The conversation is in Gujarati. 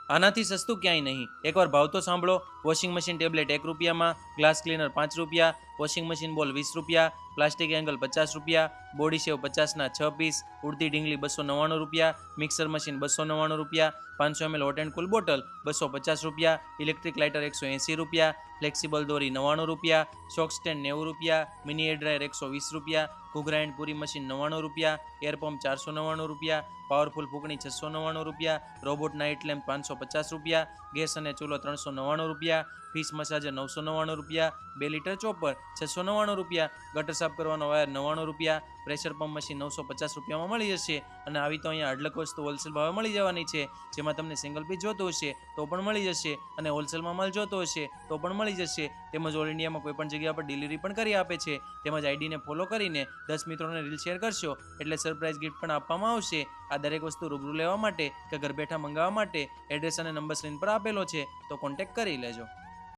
આનાથી સસ્તું ક્યાંય નહીં. એકવાર ભાવ તો સાંભળો. વોશિંગ મશીન ટેબ્લેટ 1 રૂપિયામાં, ગ્લાસ ક્લીનર 5 રૂપિયા, વોશિંગ મશીન બોલ 20 રૂપિયા, પ્લાસ્ટિક એંગલ 50 રૂપિયા, બોડી શેવ 50ના 6 પીસ, ઉડતી ઢીંગલી 299 રૂપિયા, મિક્સર મશીન 299 રૂપિયા, 500 ml hot and cool bottle 250 રૂપિયા, ઇલેક્ટ્રિક લાઇટર 180 રૂપિયા, ફ્લેક્સિબલ દોરી 99 રૂપિયા, શોક સ્ટેન્ડ 90 રૂપિયા, મિની એર ડ્રાયર 120 રૂપિયા, ઘૂઘરા એન્ડ પૂરી મશીન 99 રૂપિયા, એર પંપ 499 રૂપિયા, પાવરફુલ ફૂંકણી 699 રૂપિયા, રોબોટ નાઇટ લેમ્પ 550 રૂપિયા, ગેસ અને ચૂલો 399 રૂપિયા, ફિશ મસાજર 999 રૂપિયા, 2 લીટર ચોપર 699 રૂપિયા, ગટર સાફ કરવાનો વાયર 99 રૂપિયા, પ્રેશર પંપ મશીન 950 રૂપિયામાં મળી જશે. અને આવી તો અહીંયા અઢળક વસ્તુ હોલસેલ ભાવે મળી જવાની છે. જેમાં તમને સિંગલ પીસ જોતો હશે તો પણ મળી જશે, અને હોલસેલમાં માલ જોતો હશે તો પણ મળી જશે. તેમજ ઓલ ઇન્ડિયામાં કોઈ પણ જગ્યા પર ડિલિવરી પણ કરી આપે છે. તેમજ આઈડીને ફોલો કરીને 10 મિત્રોને રીલ શેર કરશો એટલે સરપ્રાઇઝ ગિફ્ટ પણ આપવામાં આવશે. આ દરેક વસ્તુ રૂબરૂ લેવા માટે કે ઘર બેઠા મંગાવવા માટે એડ્રેસ અને નંબર સ્ક્રીન પર આપેલો છે, તો કોન્ટેક્ટ કરી લેજો.